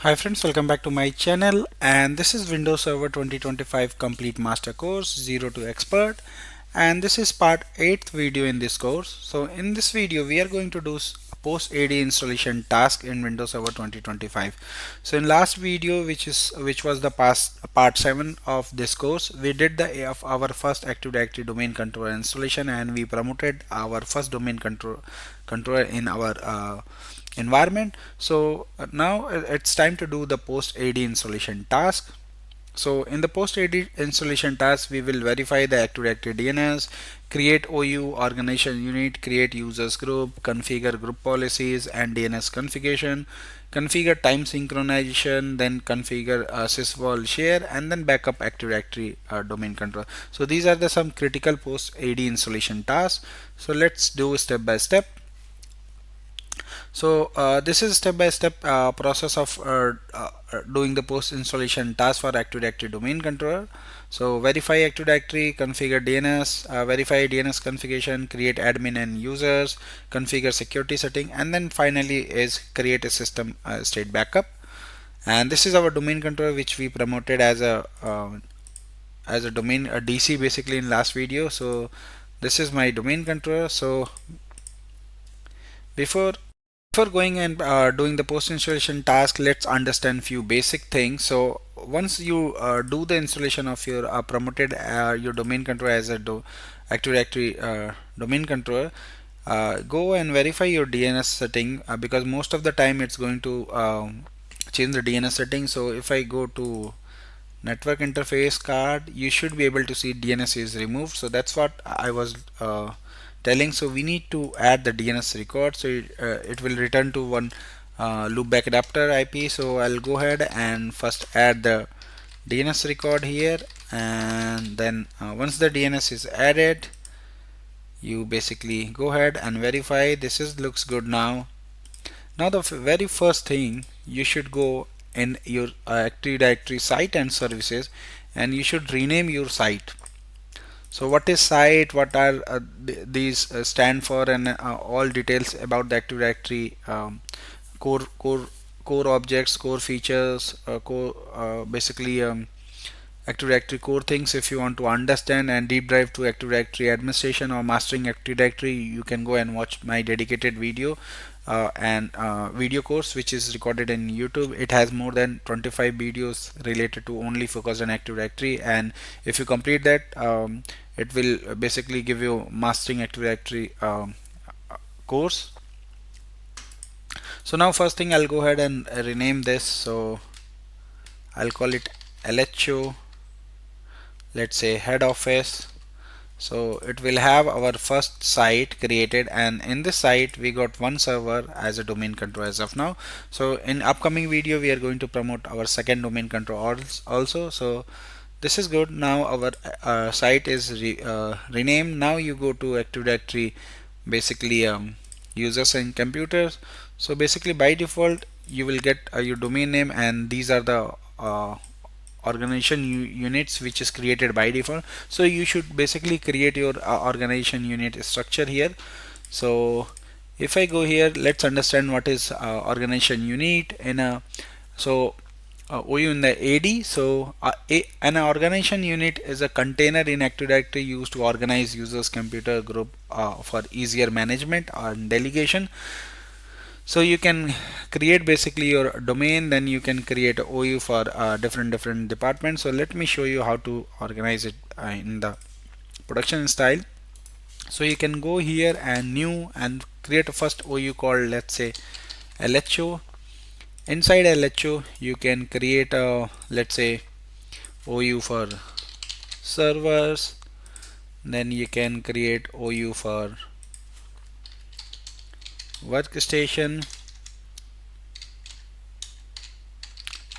Hi friends, welcome back to my channel, and this is Windows Server 2025 Complete Master Course 0 to Expert, and this is part 8th video in this course. So in this video we are going to do a post AD installation task in Windows Server 2025. So in last video, which was the past part 7 of this course, we did the of our first Active Directory domain controller installation, and we promoted our first domain controller in our environment. So now it's time to do the post AD installation task. So in the post AD installation task, we will verify the Active Directory DNS, create OU organization unit, create users group, configure group policies and DNS configuration, configure time synchronization, then configure sysvol share, and then backup Active Directory domain control. So these are the some critical post AD installation tasks. So let's do step by step. So this is step-by-step process of doing the post installation task for Active Directory domain controller. So verify Active Directory, configure DNS, verify DNS configuration, create admin and users, configure security setting, and then finally is create a system state backup. And this is our domain controller, which we promoted as a domain a DC basically in last video. So this is my domain controller. So before before going and doing the post installation task, let's understand few basic things. So once you do the installation of your promoted your domain controller as a Active Directory domain controller, go and verify your DNS setting, because most of the time it's going to change the DNS setting. So if I go to network interface card, you should be able to see DNS is removed. So that's what I was telling. So we need to add the DNS record, so it will return to one loopback adapter IP. So I'll go ahead and first add the DNS record here, and then once the DNS is added, you basically go ahead and verify. This is looks good now. Now the very first thing, you should go in your Active Directory site and services, and you should rename your site. So what is site, what are these stand for, and all details about the Active Directory core core core objects, core features, core basically Active Directory core things. If you want to understand and deep dive to Active Directory administration or mastering Active Directory, you can go and watch my dedicated video and video course, which is recorded in YouTube. It has more than 25 videos related to only focused on Active Directory, and if you complete that, it will basically give you mastering Active Directory course. So now first thing, I'll go ahead and rename this. So I'll call it LHO, let's say head office. So it will have our first site created, and in this site we got one server as a domain controller as of now. So in upcoming video we are going to promote our second domain controller also. So this is good. Now our site is renamed. Now you go to Active Directory, basically users and computers. So basically by default you will get your domain name, and these are the organization units which is created by default. So you should basically create your organization unit structure here. So if I go here, let's understand what is organization unit in a OU in the AD. So an organization unit is a container in Active Directory used to organize users computer group for easier management and delegation. So you can create basically your domain, then you can create a OU for different departments. So let me show you how to organize it in the production style. So you can go here and new and create a first OU called, let's say, LHO. Inside LHO you can create a, let's say, OU for servers, then you can create OU for workstation,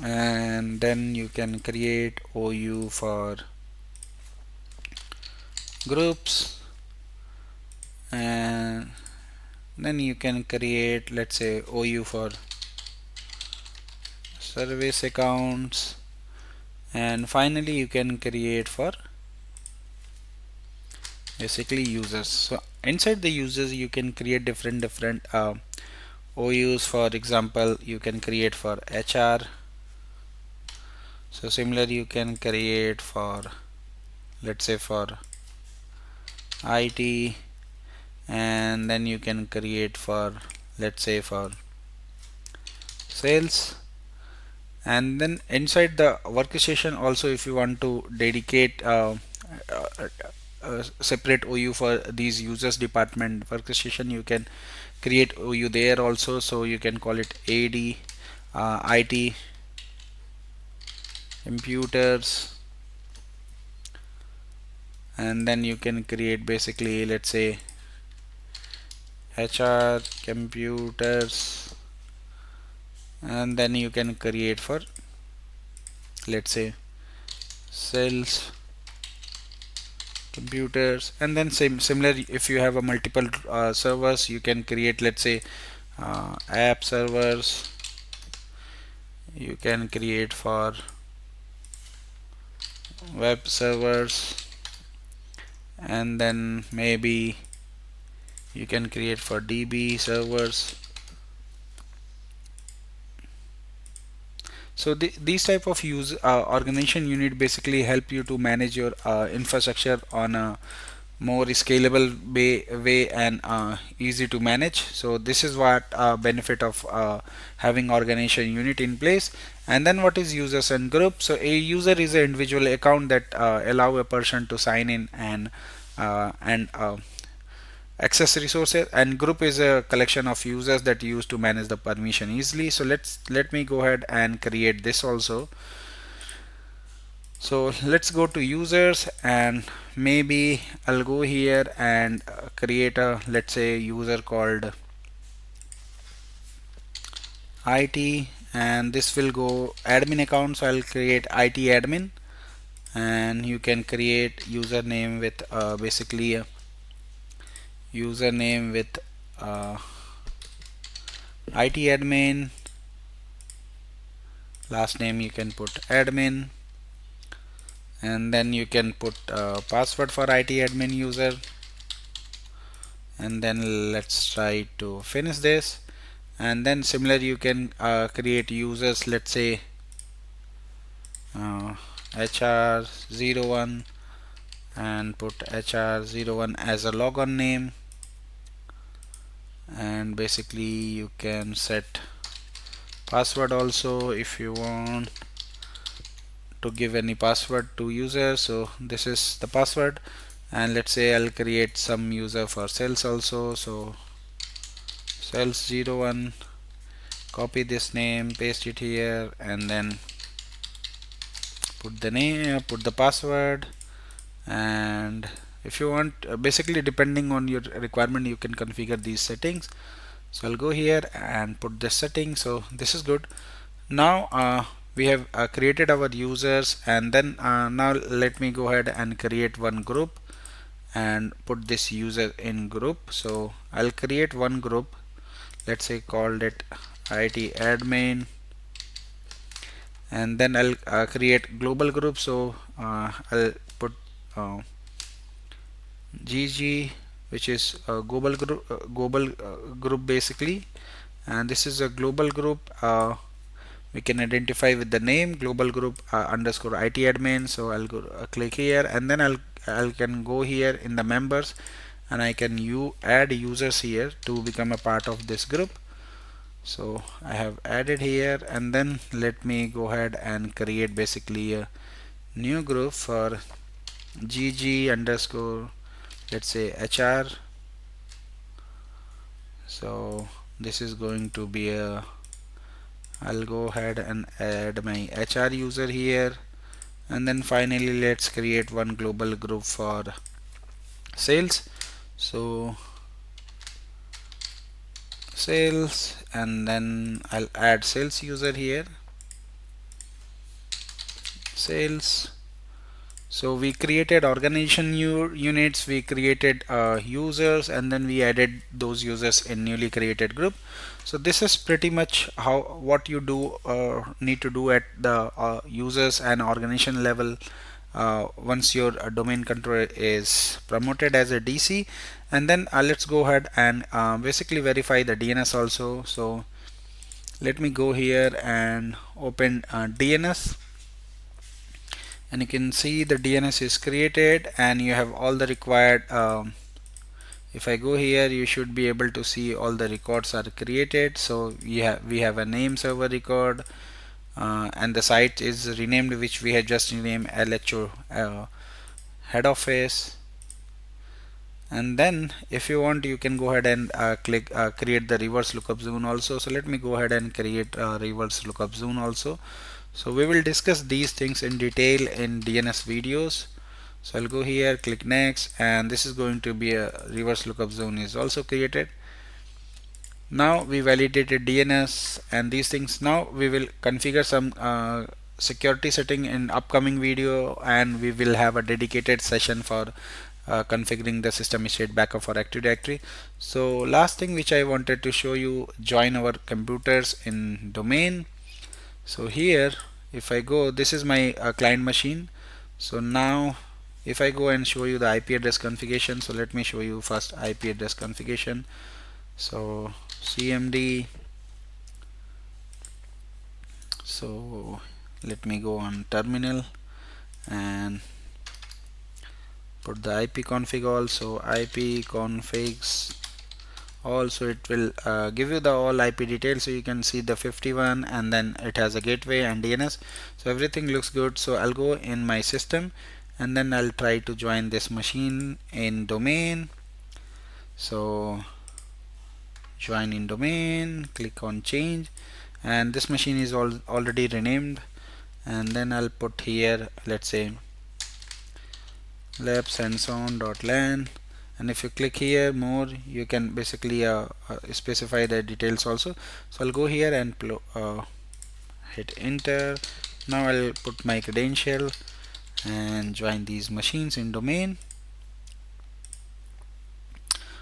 and then you can create OU for groups, and then you can create, let's say, OU for service accounts, and finally you can create for basically users. So inside the users you can create different OUs, for example, you can create for HR. So similarly you can create for, let's say, for IT, and then you can create for, let's say, for sales. And then inside the workstation also, if you want to dedicate uh, separate OU for these users department workstation, you can create OU there also. So you can call it AD IT computers, and then you can create basically, let's say, HR computers, and then you can create for, let's say, sales computers. And then similar, if you have a multiple servers, you can create, let's say, app servers. You can create for web servers, and then maybe you can create for DB servers. So these type of use organization unit basically help you to manage your infrastructure on a more scalable way and easy to manage. So this is what benefit of having organization unit in place. And then what is users and group? So a user is an individual account that allow a person to sign in and access resources, and group is a collection of users that use to manage the permission easily. So let me go ahead and create this also. So let's go to users, and maybe I'll go here and create a, let's say, user called IT, and this will go admin account. So I'll create IT admin, and you can create username with basically a username with uh, IT admin. Last name you can put admin, and then you can put password for IT admin user. And then let's try to finish this. And then similar, you can create users, let's say HR01, and put HR01 as a logon name. And basically you can set password also if you want to give any password to user. So this is the password, and let's say I'll create some user for sales also. So sales01, copy this name, paste it here, and then put the name, put the password. And if you want, basically depending on your requirement, you can configure these settings. So I'll go here and put this setting. So this is good. Now we have created our users, and then now let me go ahead and create one group and put this user in group. So I'll create one group, let's say called it IT admin, and then I'll create global group. So I'll put GG, which is a global group basically, and this is a global group. We can identify with the name global group underscore IT admin. So I'll go click here, and then I can go here in the members, and I can add users here to become a part of this group. So I have added here, and then let me go ahead and create basically a new group for GG underscore, let's say, HR. So this is going to be a, I'll go ahead and add my HR user here, and then finally let's create one global group for sales. So sales, and then I'll add sales user here, sales. So we created organization units, we created users, and then we added those users in newly created group. So this is pretty much how what you do need to do at the users and organization level once your domain controller is promoted as a DC. And then let's go ahead and basically verify the DNS also. So let me go here and open DNS, and you can see the DNS is created and you have all the required if I go here, you should be able to see all the records are created. So we have a name server record, and the site is renamed, which we had just renamed LHO head office. And then if you want, you can go ahead and click create the reverse lookup zone also. So let me go ahead and create a reverse lookup zone also. So we will discuss these things in detail in DNS videos. So I'll go here, click next, and this is going to be a reverse lookup zone is also created. Now we validated DNS and these things. Now we will configure some security setting in upcoming video, and we will have a dedicated session for configuring the system state backup for Active Directory. So last thing which I wanted to show you, join our computers in domain. So here if I go, this is my client machine. So now if I go and show you the IP address configuration, so let me show you first IP address configuration. So CMD, so let me go on terminal and put the IP config also, IP configs also. It will give you the all IP details, so you can see the 51, and then it has a gateway and DNS. So everything looks good. So I'll go in my system and then I'll try to join this machine in domain. So join in domain, click on change, and this machine is already renamed. And then I'll put here, let's say labsandsound.lan, and if you click here more, you can basically specify the details also. So I'll go here and hit enter. Now I'll put my credential and join these machines in domain.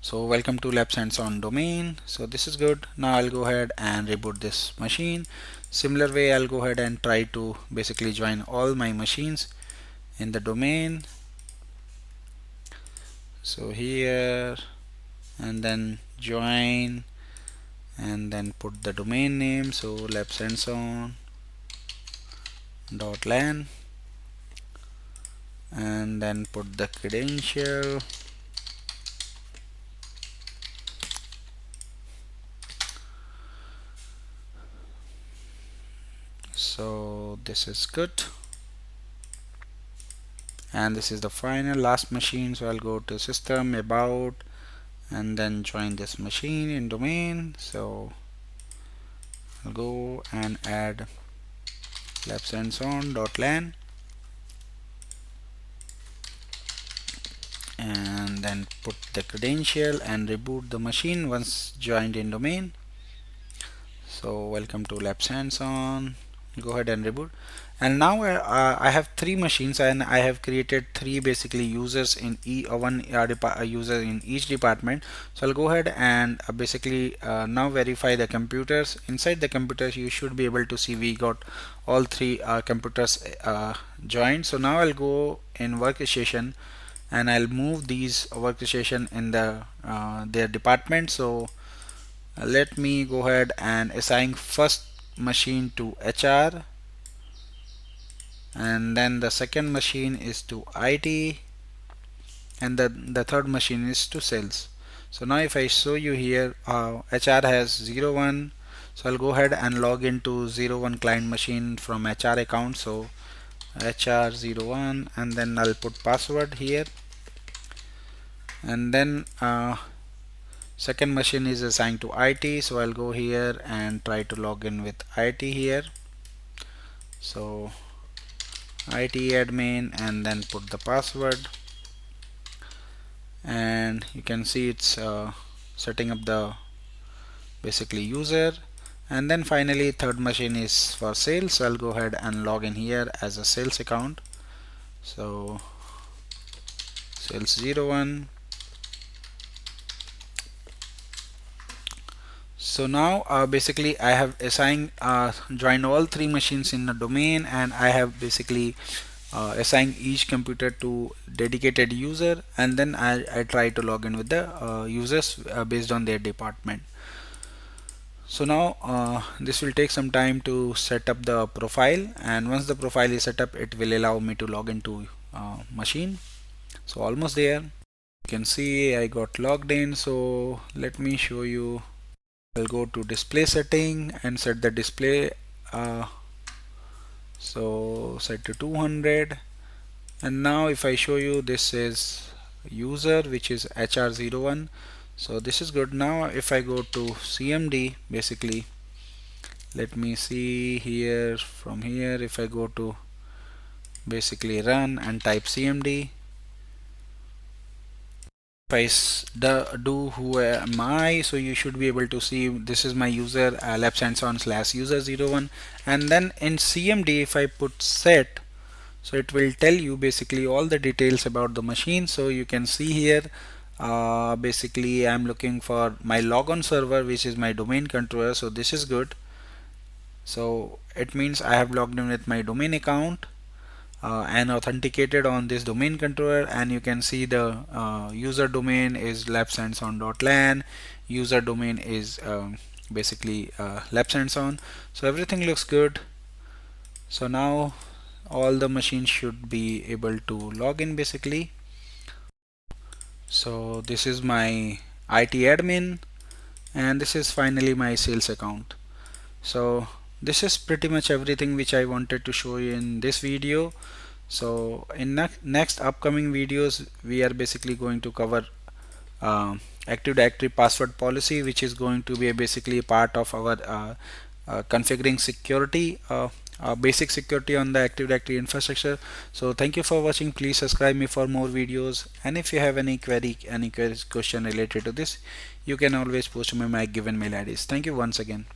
So welcome to Labs Hands On domain. So this is good. Now I'll go ahead and reboot this machine. Similar way, I'll go ahead and try to basically join all my machines in the domain. So here, and then join, and then put the domain name. So labshands.on.lan, and then put the credential. So this is good, and this is the final last machine. So I'll go to system, about, and then join this machine in domain. So I'll go and add labshands.on.lan, and then put the credential and reboot the machine once joined in domain. So welcome to Labs Hands On. Go ahead and reboot. And now I have three machines, and I have created three basically users in one user in each department. So I'll go ahead and basically now verify the computers. Inside the computers, you should be able to see we got all three computers joined. So now I'll go in workstation, and I'll move these workstation in the their department. So let me go ahead and assign first machine to HR, and then the second machine is to IT, and the third machine is to sales. So now if I show you here, HR has 01. So I'll go ahead and log into 01 client machine from HR account. So HR01, and then I'll put password here, and then second machine is assigned to IT. So I'll go here and try to log in with IT here. So IT admin, and then put the password, and you can see it's setting up the basically user. And then finally third machine is for sales. So I'll go ahead and log in here as a sales account. So sales 01. So now basically I have assigned joined all three machines in the domain, and I have basically assign each computer to dedicated user, and then I try to log in with the users based on their department. So now this will take some time to set up the profile, and once the profile is set up, it will allow me to log into machine. So almost there. You can see I got logged in. So let me show you. I'll go to display setting and set the display. Uh, so set to 200, and now if I show you, this is user, which is HR01. So this is good. Now if I go to CMD, basically, let me see here. From here, if I go to basically run and type CMD, if I do who am I, so you should be able to see this is my user labs hands on slash user01, and then in CMD if I put set, so it will tell you basically all the details about the machine. So you can see here basically I'm looking for my logon server, which is my domain controller. So this is good. So it means I have logged in with my domain account and authenticated on this domain controller, and you can see the user domain is labsandson.lan, user domain is basically labsandson. So everything looks good. So now all the machines should be able to log in basically. So this is my IT admin, and this is finally my sales account. So this is pretty much everything which I wanted to show you in this video. So in next upcoming videos, we are basically going to cover Active Directory password policy, which is going to be basically a part of our configuring security, basic security on the Active Directory infrastructure. So thank you for watching. Please subscribe me for more videos, and if you have any query, any question related to this, you can always post me my given mail IDs. Thank you once again.